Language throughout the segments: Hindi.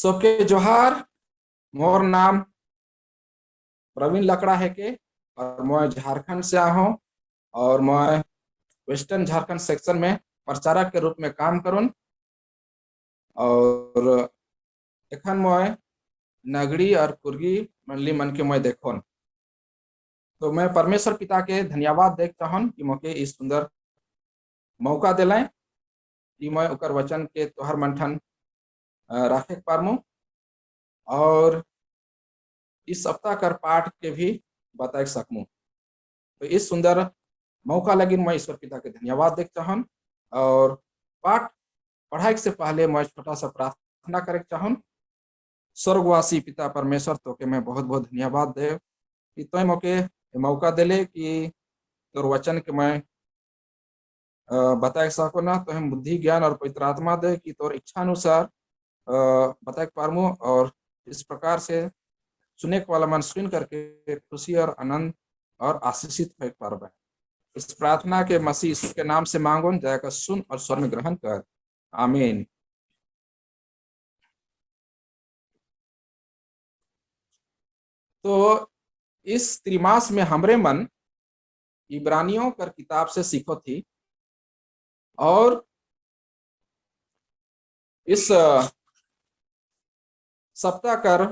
सबके जोहार। मोर नाम प्रवीण लकड़ा है के और मैं झारखंड से आ हूँ। और मैं वेस्टर्न झारखंड सेक्शन में प्रचारक के रूप में काम करूँ। और एखन मैं नगड़ी और कुर्गी मंडली मन के मैं देखून। तो मैं परमेश्वर पिता के धन्यवाद देख चाहन कि मोके इस सुंदर मौका दिलाए कि मैं ओकर वचन के तोहर मंथन राखे पारमू और इस सप्ताह कर पाठ के भी बता सकूँ। तो इस सुंदर मौका लगी मैं ईश्वर पिता के धन्यवाद देख चाहन। और पाठ पढ़ाई से पहले मैं छोटा सा प्रार्थना करे चाहन। स्वर्गवासी पिता परमेश्वर तो के मैं बहुत बहुत धन्यवाद दे कि तुम मोके मौका दिले कि तोर वचन के मैं बता सको ना। तो हम बुद्धि ज्ञान और पवित्र आत्मा दे कि तोर इच्छा अनुसार बता पारमू और इस प्रकार से सुने वाला मन सुन करके खुशी और आनंद और आशीषित हो पारबे। इस प्रार्थना के मसीह यीशु के नाम से मांगो, जाकर सुन और स्वर में ग्रहण कर। आमीन। तो इस त्रिमास में हमरे मन इब्रानियों कर किताब से सीखो थी और इस सप्ताह कर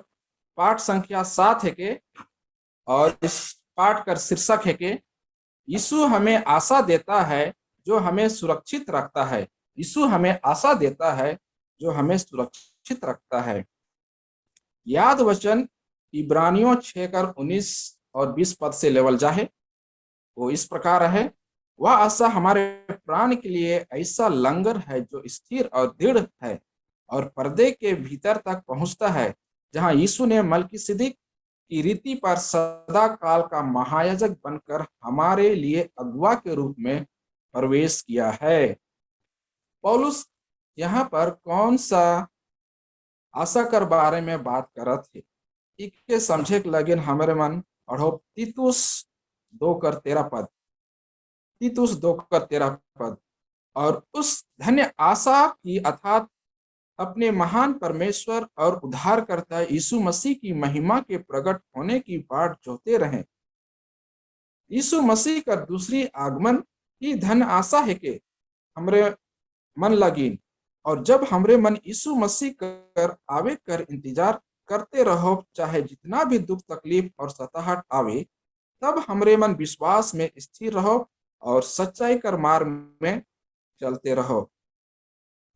पाठ संख्या 7 है के और इस पाठ कर शीर्षक है के यीशु हमें आशा देता है जो हमें सुरक्षित रखता है। यीशु हमें आशा देता है जो हमें सुरक्षित रखता है। याद वचन इब्रानियों 6:19 और 20 पद से लेवल जाए वो इस प्रकार है। वह आशा हमारे प्राण के लिए ऐसा लंगर है जो स्थिर और दृढ़ है और पर्दे के भीतर तक पहुंचता है, जहां यीशु ने मलकीसिदक की रीति पर सदा काल का महायाजक बनकर हमारे लिए अगुवा के रूप में प्रवेश किया है। पौलुस यहाँ पर कौन सा आशा कर बारे में बात करत है, इके समझे के लगे हमारे मन पढ़ो तीतुस 2:13 पद। तीतुस 2:13 पद। और उस धन्य आशा की अर्थात अपने महान परमेश्वर और उद्धारकर्ता यीशु मसीह की महिमा के प्रकट होने की बाट जोते रहे। यीशु मसीह का दूसरी आगमन की धन आशा है के हमरे मन लगी। और जब हमरे मन यीशु मसीह कर आवे कर इंतजार करते रहो, चाहे जितना भी दुख तकलीफ और सताहट आवे, तब हमरे मन विश्वास में स्थिर रहो और सच्चाई कर मार्ग में चलते रहो।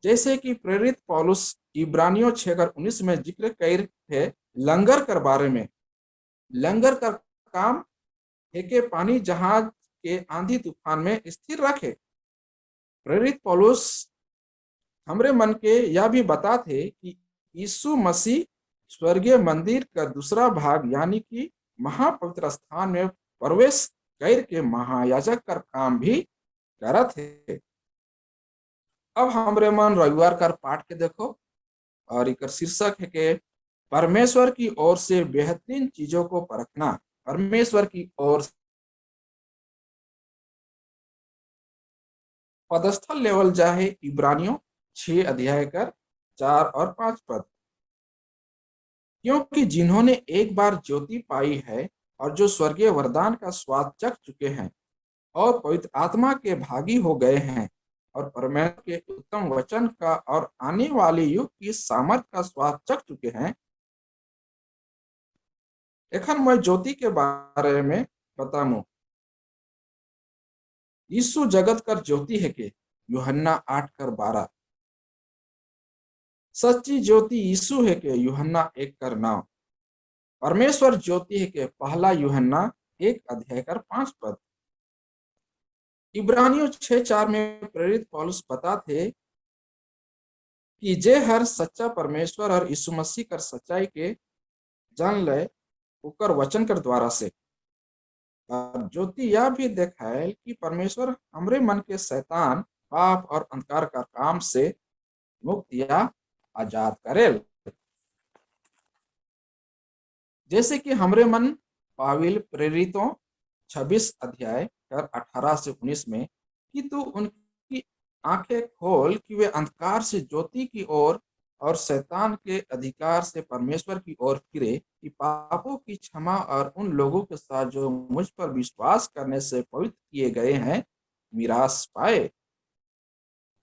जैसे कि प्रेरित पौलुस इब्रानियों 6:19 में जिक्र कर है लंगर कर बारे में। लंगर का काम है के पानी जहाज के आंधी तूफान में स्थिर रखे। प्रेरित पौलुस हमरे मन के यह भी बताते कि यीशु मसीह स्वर्गीय मंदिर का दूसरा भाग यानी कि महापवित्र स्थान में प्रवेश कर के महायाजक का काम भी करत है। अब हमरे मन रविवार कर पाठ के देखो और एक शीर्षक है के परमेश्वर की ओर से बेहतरीन चीजों को परखना। परमेश्वर की ओर पदस्थल लेवल जाए इब्रानियों 6 अध्याय कर 4 और 5 पद। क्योंकि जिन्होंने एक बार ज्योति पाई है और जो स्वर्गीय वरदान का स्वाद चख चुके हैं और पवित्र आत्मा के भागी हो गए हैं और परमेश्वर के उत्तम वचन का और आने वाले युग की सामर्थ का स्वाद चख चुके हैं। एखन मैं ज्योति के बारे में बताऊं। यीशु जगत कर ज्योति है के यूहन्ना 8:12। सच्ची ज्योति यीशु है के यूहन्ना 1:9। परमेश्वर ज्योति है के पहला यूहन्ना 1 अध्याय कर 5 पद। इब्रानियों 6:4 में प्रेरित पौलुस बताते कि जे हर सच्चा परमेश्वर और यीशु मसीह कर सच्चाई के जान ले उकर वचन कर द्वारा से। और ज्योति यह भी दिखाए कि परमेश्वर हमरे मन के शैतान पाप और अंधकार का काम से मुक्त या आजाद करे। जैसे कि हमरे मन पाविल प्रेरितों 26 अध्याय कर 18 से 19 में कि तू उनकी आंखें खोल कि वे अंधकार से ज्योति की ओर और शैतान के अधिकार से परमेश्वर की ओर फिरे कि पापों की क्षमा और उन लोगों के साथ जो मुझ पर विश्वास करने से पवित्र किए गए हैं मिरास पाए।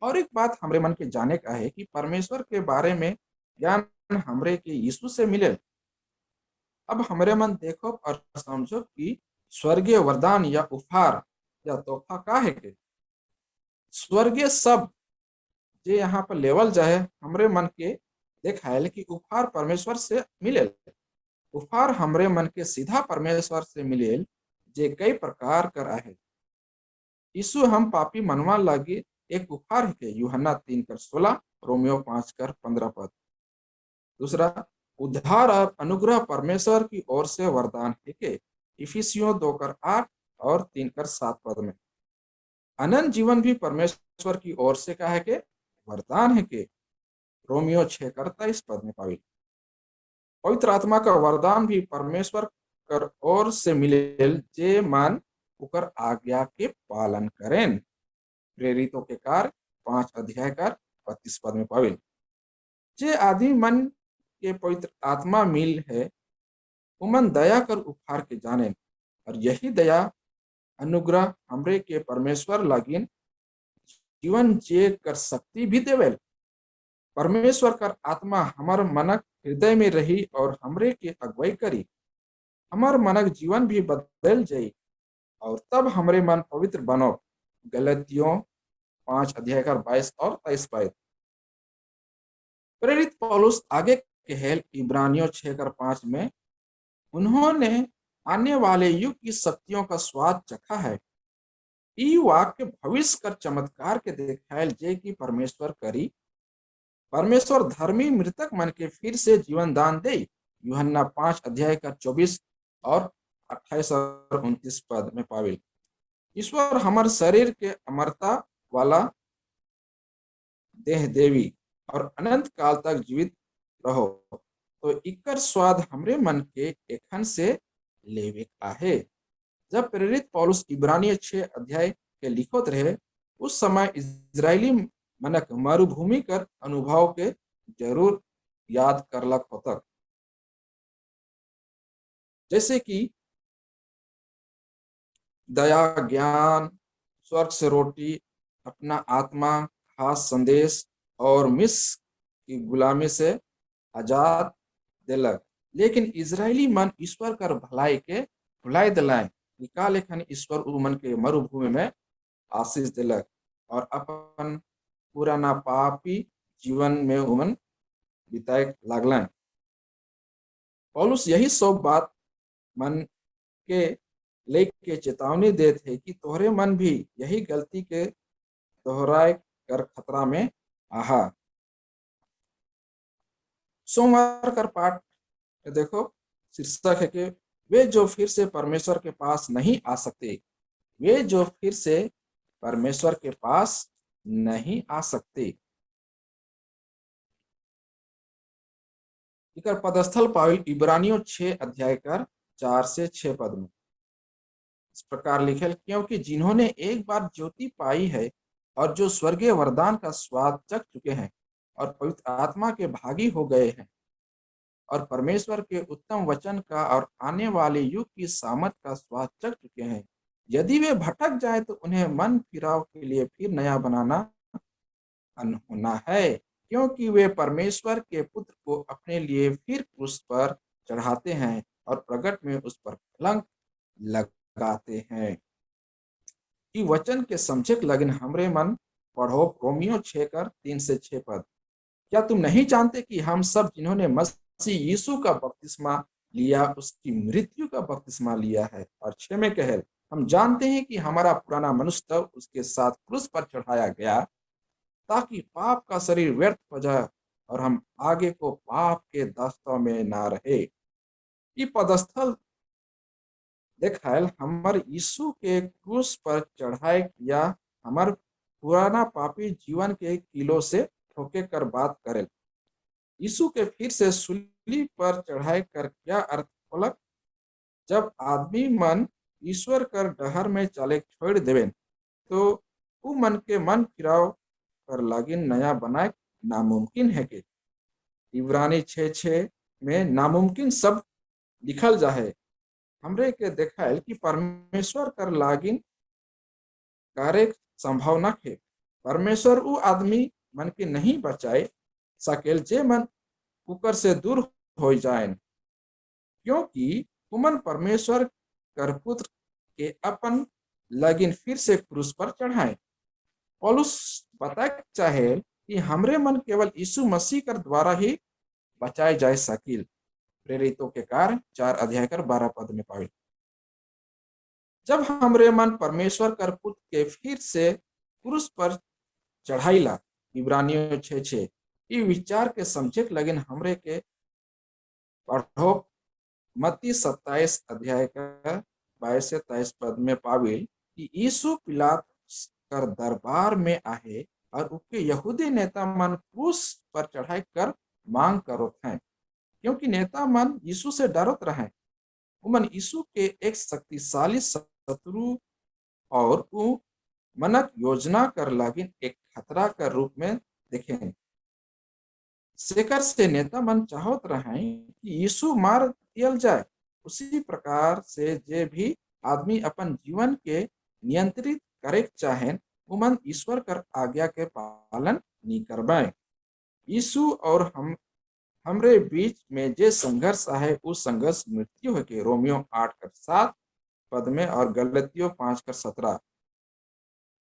और एक बात हमरे मन के जाने का है कि परमेश्वर के बारे में ज्ञान हमरे के यीशु से मिले। अब हमरे मन देखो और समझो कि स्वर्गीय वरदान या उपहार या तोहफा का है के स्वर्गीय सब जे यहाँ पर लेवल जाए हमरे मन के देखायल कि उपहार परमेश्वर से मिले। उपहार हमरे मन के सीधा परमेश्वर से मिले जे कई प्रकार कर आहे। यीशु हम पापी मनवा लगी एक उपहार है के यूहन्ना 3:16, रोमियो 5:15 पद। दूसरा, उद्धार और अनुग्रह परमेश्वर की ओर से वरदान है के इफिसियों 2:8 और 3:7 पद में। अनंत जीवन भी परमेश्वर की ओर से का है के वरदान है के रोमियो 6:23 पद में पावी। पवित्र आत्मा का वरदान भी परमेश्वर कर ओर से मिलेल जे मन उकर आज्ञा के पालन करें। प्रेरितों के कार्य 5:32 पद में पाविल। जे आदमी मन के पवित्र आत्मा मिल है उमन दया कर उपहार के जाने और यही दया अनुग्रह हमरे के परमेश्वर लागिन जीवन जे कर शक्ति भी देवेल। परमेश्वर कर आत्मा हमार मनक हृदय में रही और हमरे के अगुवाई करी। हमार मनक जीवन भी बदल जाई और तब हमरे मन पवित्र बनो। गलतियों 5:22 और 23 पद। प्रेरित पौलुस आगे कहेल इब्रानियों 6:5 में उन्होंने आने वाले युग की शक्तियों का स्वाद चखा है। ई वाक्य भविष्य कर चमत्कार के देखायल जे की परमेश्वर करी। परमेश्वर धर्मी मृतक मन के फिर से जीवन दान दे। यूहन्ना 5:24 और 28 और 29 पद में पाविल। ईश्वर हमार शरीर के अमरता वाला देह देवी और अनंत काल तक जीवित रहो तो इकर स्वाद हमरे मन के एखन से लेवे का है। जब प्रेरित पौलुस इब्रानी 6 अध्याय के लिखत रहे उस समय इजरायली मनक मरुभूमि कर अनुभव के जरूर याद करलक होतक। जैसे कि दया, ज्ञान, स्वर्ग से रोटी, अपना आत्मा, खास संदेश और मिस्र की गुलामी से आजाद दिलक। लेकिन इजरायली मन ईश्वर कर भलाई के भुलाई दिलाए निकाल लेखन ईश्वर उमन के मरुभूमि में आशीष दिलक और अपन पुराना पापी जीवन में उमन बिताए लागलन। पौलुस यही सब बात मन के लेके चेतावनी देते है कि तोहरे मन भी यही गलती के दोहराए कर खतरा में आहा। सोमवार कर पाठ देखो शीर्षक है कि वे जो फिर से परमेश्वर के पास नहीं आ सकते, वे जो फिर से परमेश्वर के पास नहीं आ सकते। इकर पदस्थल पाविल इब्रानियों 6 अध्याय 4 से 6 पद में इस प्रकार लिखे क्योंकि जिन्होंने एक बार ज्योति पाई है और जो स्वर्गीय वरदान का स्वाद चख चुके हैं और पवित्र आत्मा के भागी हो गए हैं और परमेश्वर के उत्तम वचन का और आने वाले युग की सामर्थ का स्वाद चख चुके हैं, यदि वे भटक जाए तो उन्हें मन फिराव के लिए फिर नया बनाना अनहोना है, क्योंकि वे परमेश्वर के पुत्र को अपने लिए फिर क्रूस पर चढ़ाते हैं और प्रगट में उस पर कलंक लगाते हैं। कि वचन के समझक लगन हमरे मन पढ़ो रोमियो 6:3-6 पद। क्या तुम नहीं जानते कि हम सब जिन्होंने मसीह यीशु का बपतिस्मा लिया उसकी मृत्यु का बपतिस्मा लिया है। और 6 में कहे हम जानते हैं कि हमारा पुराना मनुष्य तब उसके साथ क्रूस पर चढ़ाया गया ताकि पाप का शरीर व्यर्थ हो जाए और हम आगे को पाप के दास्तों में ना रहे। ये पदस्थल देखायल हमार यीशु के क्रूस पर चढ़ाए किया हमार पुराना पापी जीवन के किलो से ठोके कर बात करे। यीशु के फिर से सूली पर चढ़ाए कर क्या अर्थ होलक। जब आदमी मन ईश्वर कर डहर में चले छोड़ देवे तो वो मन के मन फिराव कर लागिन नया बनाए नामुमकिन है के इब्रानी 6:6 में नामुमकिन शब्द लिखल जाए हमरे के देखायल कि परमेश्वर कर लागिन कार्य संभव न थे। परमेश्वर उ आदमी मन के नहीं बचाए सकेल जे मन कुकर से दूर हो जाए, क्योंकि उमन परमेश्वर कर पुत्र के अपन लगिन फिर से क्रूस पर चढ़ाए। पौलुस बताए चाहे कि हमरे मन केवल यीशु मसीह कर द्वारा ही बचाए जा सकिल। प्रेरितों के कार्य 4:12 में पावे। जब हमरे मन परमेश्वर कर पुत्र के फिर से क्रूस पर चढ़ाईला, इब्रानियों 6:6 ई विचार के समझे लगिन हमरे के पढ़ो मत्ती 27:22-23 में पाविल कि यीशु पिलातुस कर दरबार में आहे और उसके यहूदी नेता मन क्रूस पर चढ़ाई कर मांग करो हैं, क्योंकि नेता मन यीशु से डरत रहे। उमन यीशु के एक शक्तिशाली शत्रु और उ मनक योजना कर लागिन एक खतरा के रूप में देखें। शेखर से नेता मन चाहत रहे कि यीशु मार दियल जाए। उसी प्रकार से जे भी आदमी अपन जीवन के नियंत्रित करे चाहें उमन ईश्वर कर आज्ञा के पालन नहीं करवाए। यीशु और हमरे बीच में जे संघर्ष है उस संघर्ष मृत्यु है के रोमियो 8:7 में और गलतियों 5:17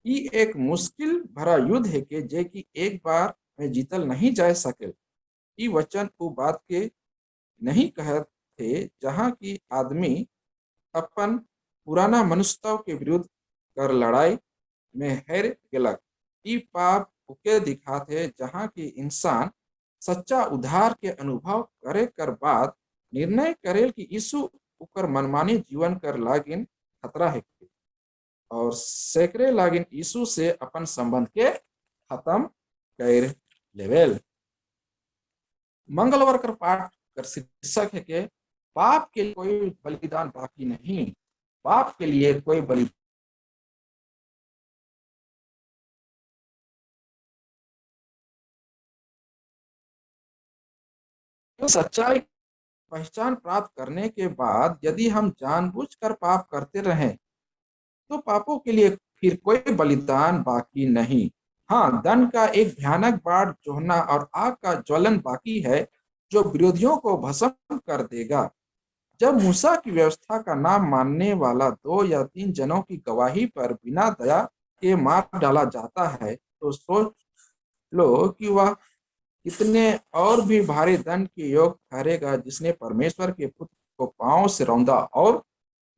ये एक मुश्किल भरा युद्ध है के जे की एक बार में जीतल नहीं जा सके। ये वचन वो बात के नहीं कहते थे जहाँ की आदमी अपन पुराना मनुष्यता के विरुद्ध कर लड़ाई में हार गेलक। ई पाप उके दिखाते जहाँ की इंसान सच्चा उद्धार के अनुभव करे कर बाद निर्णय करे कि यीशु उकर मनमानी जीवन कर लागिन खतरा है और सैकड़े लागिन यीशु से अपन संबंध के खत्म कर लेवेल। मंगलवार कर पाठ कर शीर्षक है के पाप के लिए कोई बलिदान बाकी नहीं। पाप के लिए कोई बलिदान तो सच्चाई पहचान प्राप्त करने के बाद यदि हम जानबूझकर पाप करते रहें तो पापों के लिए फिर कोई बलिदान बाकी नहीं। हाँ, दंड का एक भयानक बाढ़ जोहना और आग का ज्वलन बाकी है जो विरोधियों को भस्म कर देगा। जब मूसा की व्यवस्था का नाम मानने वाला 2 या 3 जनों की गवाही पर बिना दया के मार डाला जाता है तो सोच लो कि वह कितने और भी भारी दंड के योग ठहरेगा जिसने परमेश्वर के पुत्र को पांव से रौंदा और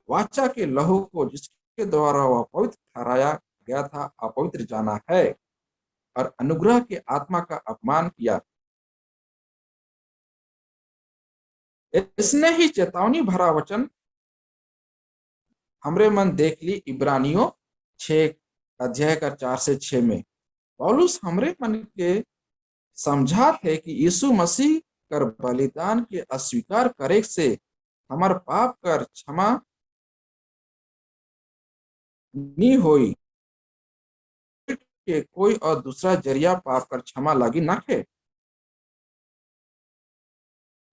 वाचा के लहू को जिसके द्वारा वह पवित्र ठहराया गया था अपवित्र जाना है और अनुग्रह के आत्मा का अपमान किया। इसने ही चेतावनी भरा वचन हमरे मन देख ली इब्रानियों 6:4-6 में पौलुस हमरे मन के समझा थे कि यीशु मसीह कर बलिदान के अस्वीकार करे से हमार पाप कर क्षमा नहीं होई के कोई और दूसरा जरिया पाप कर क्षमा लगी ना है।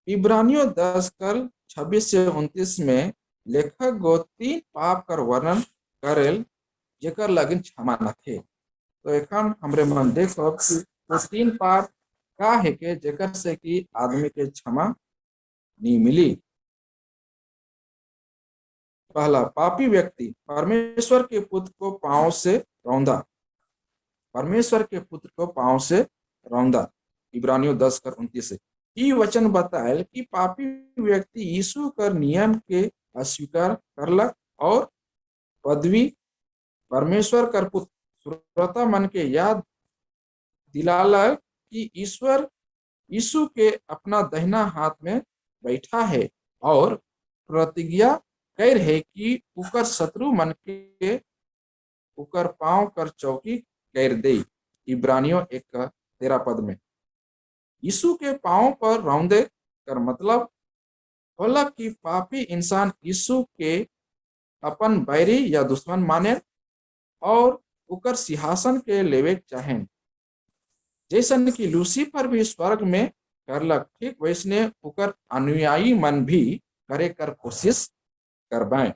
इब्रानियों 10:26-29 में लेखक गो 3 पाप कर वर्णन करेल जेकर लगिन क्षमा न थे। तो एखन हमरे मन देखो कि वो 3 पाप का है के जेकर से कि आदमी के क्षमा नहीं मिली। पहला, पापी व्यक्ति परमेश्वर के पुत्र को पांव से रौंदा। परमेश्वर के पुत्र को पांव से रौंदा इब्रानियों 10:29 से ई वचन बताएल कि पापी व्यक्ति यीशु कर नियम के अस्वीकार करलक और पदवी परमेश्वर कर पुत्र श्रोता मन के याद दिलाला कि ईश्वर यीशु के अपना दहिना हाथ में बैठा है और प्रतिज्ञा कर है कि उकर शत्रु मन के उकर पांव कर चौकी कर दे। इब्रानियों 1:13 में यीशु के पांव पर रौंदे कर मतलब होला कि पापी इंसान यीशु के अपन बैरी या दुश्मन माने और उकर सिंहासन के लेवे चाहें, जैसन कि लूसीफर भी स्वर्ग में करलक, ठीक वैसने ओकर अनुयायी मन भी करे कर कोशिश करबें।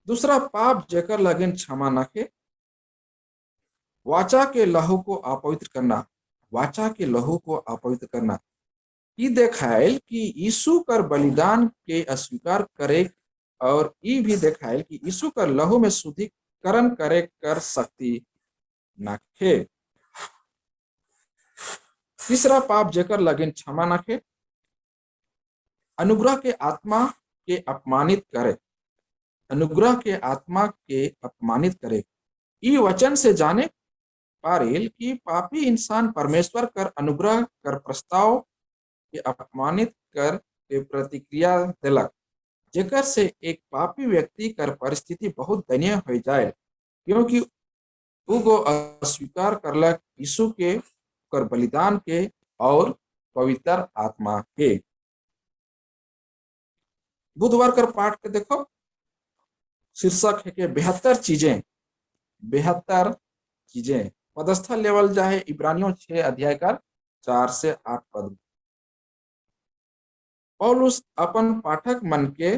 दूसरा पाप जेकर लगिन क्षमा नखे, वाचा के लहू को अपवित्र करना। वाचा के लहू को अपवित्र करना ई देखायल कि यीशु कर बलिदान के अस्वीकार करे, और ई भी देखायल कि यीशु कर लहू में शुद्धिकरण करे कर शक्ति नखे। तीसरा पाप जेकर लगिन क्षमा नखे, अनुग्रह के आत्मा के अपमानित करे। अनुग्रह के आत्मा के अपमानित करे ई वचन से जाने पारिल कि पापी इंसान परमेश्वर कर अनुग्रह कर प्रस्ताव के अपमानित कर के प्रतिक्रिया दिलक, जेकर से एक पापी व्यक्ति कर परिस्थिति बहुत दयनीय हो जाए, क्योंकि उगो अस्वीकार करलक यीशु के कर बलिदान के और पवित्र आत्मा के। बुधवार कर पाठ के देखो, शीर्षक है कि 72 चीजें। 72 चीजें पदस्थल लेवल जाए इब्रानियों 6 अध्याय का 4 से 8 पद। पौलुस अपन पाठक मन के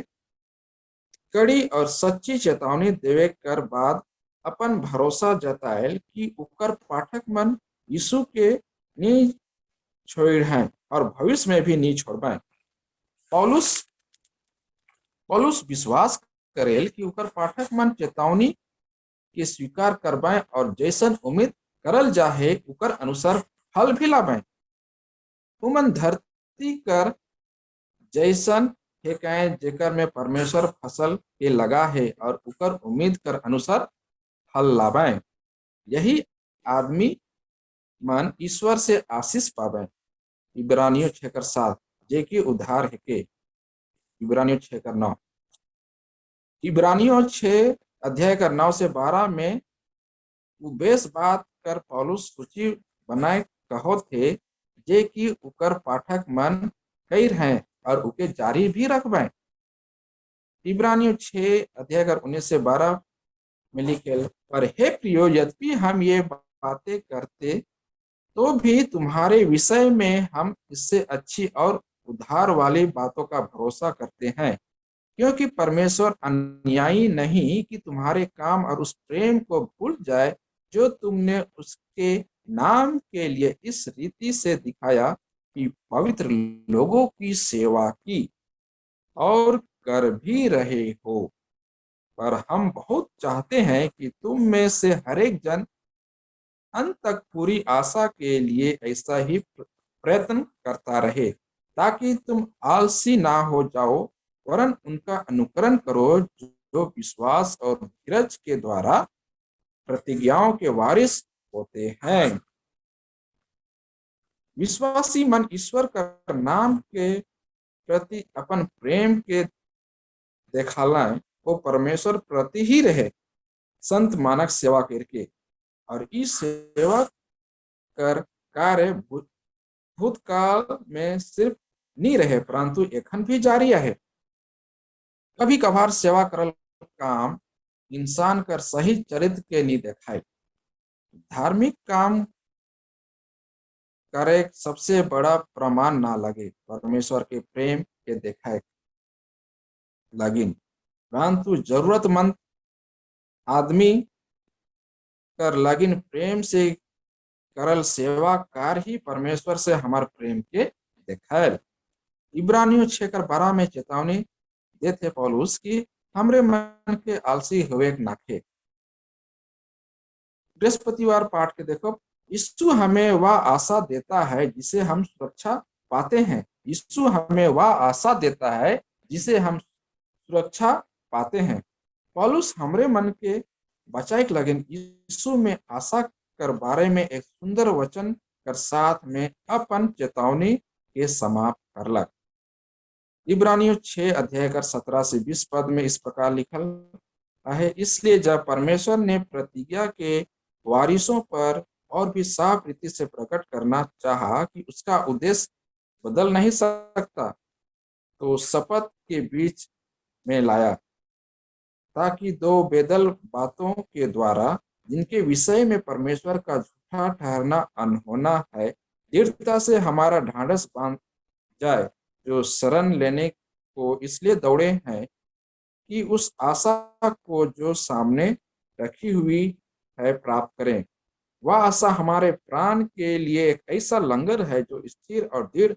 कड़ी और सच्ची चेतावनी देवे कर बाद अपन भरोसा जतायल कि उकर पाठक मन यीशु के नी छोड़ हैं और भविष्य में भी नी छोड़बें। पौलुस विश्वास करेल कि उकर पाठक मन चेतावनी के स्वीकार करबें और जैसन उम्मीद करल जाहे उकर अनुसार फल भी लाबें। उमन धरती कर जैसन हे कहे जेकर में परमेश्वर फसल के लगा है और उकर उम्मीद कर अनुसार फल लाबें। यही आदमी मन ईश्वर से आशीष पाबें। इब्रानियों 6:7 जे की उद्धार है के। इब्रानियों 6:9। इब्रानियों 6 अध्याय का 9 से 12 में बेस बात कर पौलुस सूची बनाए कहो थे जे कि उकर पाठक मन कई हैं और उके जारी भी रखबें। इब्रानियों 6 अध्याय का 19 से 12 में लिखे, पर हे प्रियो, यद्यपि हम ये बातें करते तो भी तुम्हारे विषय में हम इससे अच्छी और उद्धार वाली बातों का भरोसा करते हैं, क्योंकि परमेश्वर अन्यायी नहीं कि तुम्हारे काम और उस प्रेम को भूल जाए जो तुमने उसके नाम के लिए इस रीति से दिखाया कि पवित्र लोगों की सेवा की और कर भी रहे हो। पर हम बहुत चाहते हैं कि तुम में से हर एक जन अंत तक पूरी आशा के लिए ऐसा ही प्रयत्न करता रहे, ताकि तुम आलसी ना हो जाओ, वरन उनका अनुकरण करो जो विश्वास और धीरज के द्वारा प्रतिज्ञाओं के वारिस होते हैं। विश्वासी मन ईश्वर का नाम के प्रति अपन प्रेम के देखालाएं, वो परमेश्वर प्रति ही रहे संत मानक सेवा करके, और इस सेवा कर कार्य भूतकाल में सिर्फ नहीं रहे परंतु एखन भी जारी है। कभी कभार सेवा करल काम इंसान कर सही चरित्र के नहीं देखाए। धार्मिक काम करे सबसे बड़ा प्रमाण ना लगे परमेश्वर के प्रेम के देखाए लगिन, परंतु जरूरतमंद आदमी कर लगिन प्रेम से करल सेवा कार ही परमेश्वर से हमारे प्रेम के देखायल। इब्रानियों 6:12 में चेतावनी देते पौलुस की हमरे मन के आलसी हुए नाखे। बृहस्पतिवार पाठ के देखो, यीशु हमें वह आशा देता है जिसे हम सुरक्षा पाते हैं। यीशु हमें वह आशा देता है जिसे हम सुरक्षा पाते हैं। पौलुस हमरे मन के बचाए लगिन यीशु में आशा कर बारे में एक सुंदर वचन कर साथ में अपन चेतावनी के समाप्त करलक। इब्रानियों 6 अध्याय कर 17 से 20 पद में इस प्रकार लिखल है, इसलिए जब परमेश्वर ने प्रतिज्ञा के वारिसों पर और भी साफ रीति से प्रकट करना चाहा कि उसका उद्देश्य बदल नहीं सकता, तो शपथ के बीच में लाया, ताकि दो बेदल बातों के द्वारा जिनके विषय में परमेश्वर का झूठा झूठा ठहरना अनहोना है। दृढ़ता से हमारा ढांढस बांध जाए, जो शरण लेने को इसलिए दौड़े हैं कि उस आशा को जो सामने रखी हुई है प्राप्त करें। वह आशा हमारे प्राण के लिए एक ऐसा लंगर है जो स्थिर और दृढ़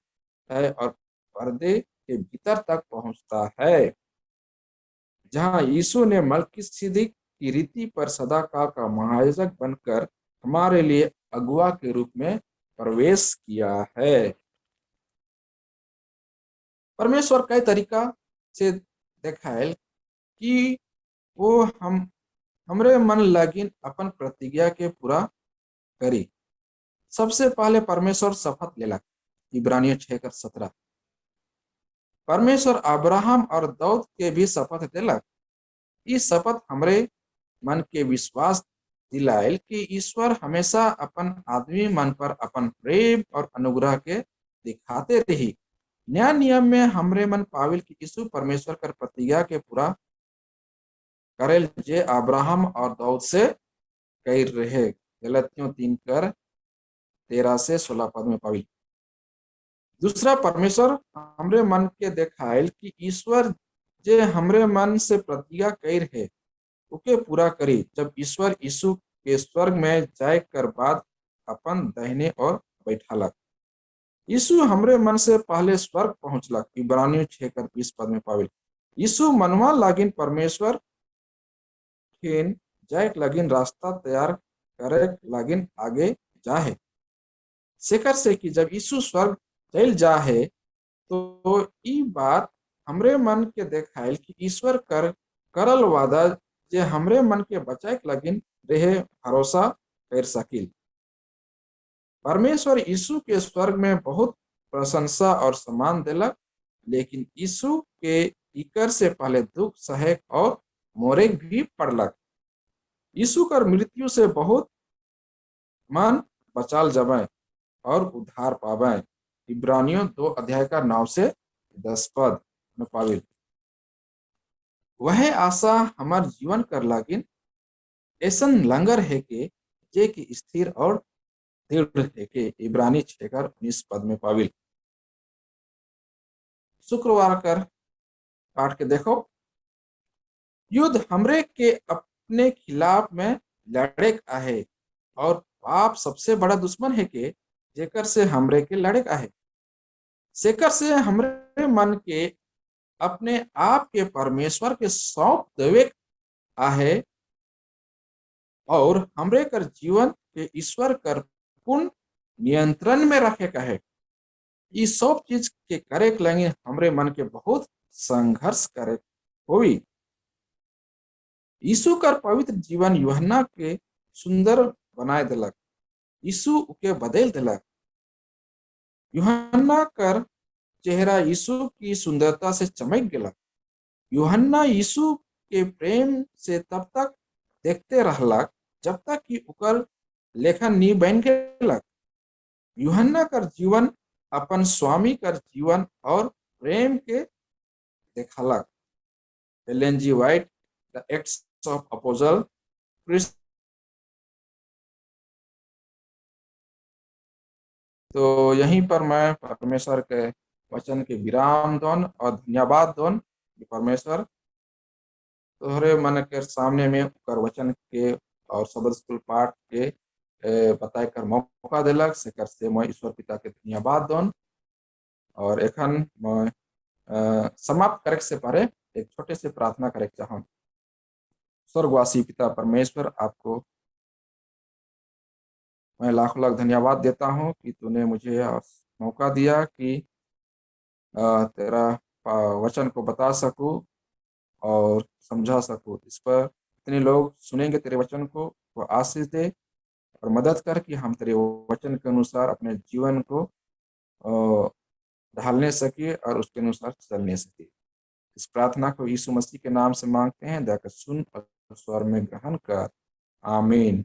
है और पर्दे के भीतर तक पहुंचता है, जहां यीशु ने मलकिसिदक की रीति पर सदाकाल का महायाजक बनकर हमारे लिए अगुआ के रूप में प्रवेश किया है। परमेश्वर कई तरीका से देखायल कि वो हमरे मन लगिन अपन प्रतिज्ञा के पूरा करी। सबसे पहले परमेश्वर शपथ लेलक, इब्रानियों 6:17। परमेश्वर अब्राहम और दाऊद के भी शपथ देलक। इस शपथ हमरे मन के विश्वास दिलायल कि ईश्वर हमेशा अपन आदमी मन पर अपन प्रेम और अनुग्रह के दिखाते रही। नया नियम में हमरे मन पाविल कि यीशु परमेश्वर कर प्रतिज्ञा के पूरा करेल जे अब्राहम और दाऊद से कई रहे। गलतियों 3:13-16 में पाविल। दूसरा, परमेश्वर हमरे मन के देखायल कि ईश्वर जे हमरे मन से प्रतिज्ञा कई रहे उके पूरा करी, जब ईश्वर यीशु के स्वर्ग में जाए कर बाद अपन दाहिने और बैठालक। यीशु हमरे मन से पहले स्वर्ग पहुंचलक, इब्रानियों 6:20 में पाविल। यीशु मनवा लागिन परमेश्वर खिन जाए लागिन रास्ता तैयार करे लागिन आगे जाहे। शेखर से कि जब यीशु स्वर्ग चल जाहे तो ई बात हमरे मन के देखायल कि ईश्वर करल वादा जे हमरे मन के बचाए लगिन रहे भरोसा कर सकिल। परमेश्वर यीशु के स्वर्ग में बहुत प्रशंसा और सम्मान दिलक, लेकिन यीशु के इकर से पहले दुख सहे और मोरे भी पड़लक। यीशु कर मृत्यु से बहुत मन बचाल जबे और उद्धार पावे। इब्रानियों 2:9-10 में पाविल। वह आशा हमार जीवन कर लागिन ऐसन लंगर है के जे की स्थिर और दृढ़ है के, इब्रानी 6:19 में पाविल। शुक्रवार कर पाठ के देखो। युद्ध हमरे के अपने खिलाफ में लड़े आहे और पाप सबसे बड़ा दुश्मन है के जेकर से हमरे के लड़े आहे। शेखर से हमरे मन के अपने आप के परमेश्वर के सौंप देवे आहे और हमरे कर जीवन के ईश्वर कर पूर्ण नियंत्रण में रखे का है। ये सब चीज के करे लगे हमरे मन के बहुत संघर्ष करे हुई। यीशु कर पवित्र जीवन यूहन्ना के सुंदर बनाए दिलक। यीशु के बदल दिलक। यूहन्ना कर चेहरा यीशु की सुंदरता से चमक गया। यूहन्ना यीशु के प्रेम से तब तक देखते रहलक जब तक कि उकर लेखन नी बन गेलक। यूहन्ना कर जीवन अपन स्वामी कर जीवन और प्रेम के देखलक। Ellen G White, the Acts of Apostle. तो यहीं पर मैं परमेश्वर के वचन के विराम दोन और धन्यवाद दोन कि परमेश्वर तोहरे मन के सामने में उकर वचन के और शब्द स्कूल पाठ के बताए कर मौका दिलक। से मैं ईश्वर पिता के धन्यवाद दोन। और एखन मैं समाप्त करे से पहले एक छोटे से प्रार्थना करे चाहूँ। स्वर्गवासी पिता परमेश्वर, आपको मैं लाखों लाख धन्यवाद देता हूँ कि तूने मुझे मौका दिया कि तेरा वचन को बता सकूं और समझा सकूं। इस पर इतने लोग सुनेंगे तेरे वचन को, वो आशीष दे और मदद कर कि हम तेरे वचन के अनुसार अपने जीवन को ढालने सके और उसके अनुसार चलने सके। इस प्रार्थना को यीशु मसीह के नाम से मांगते हैं, दया कर सुन और स्वर में ग्रहण कर। आमीन।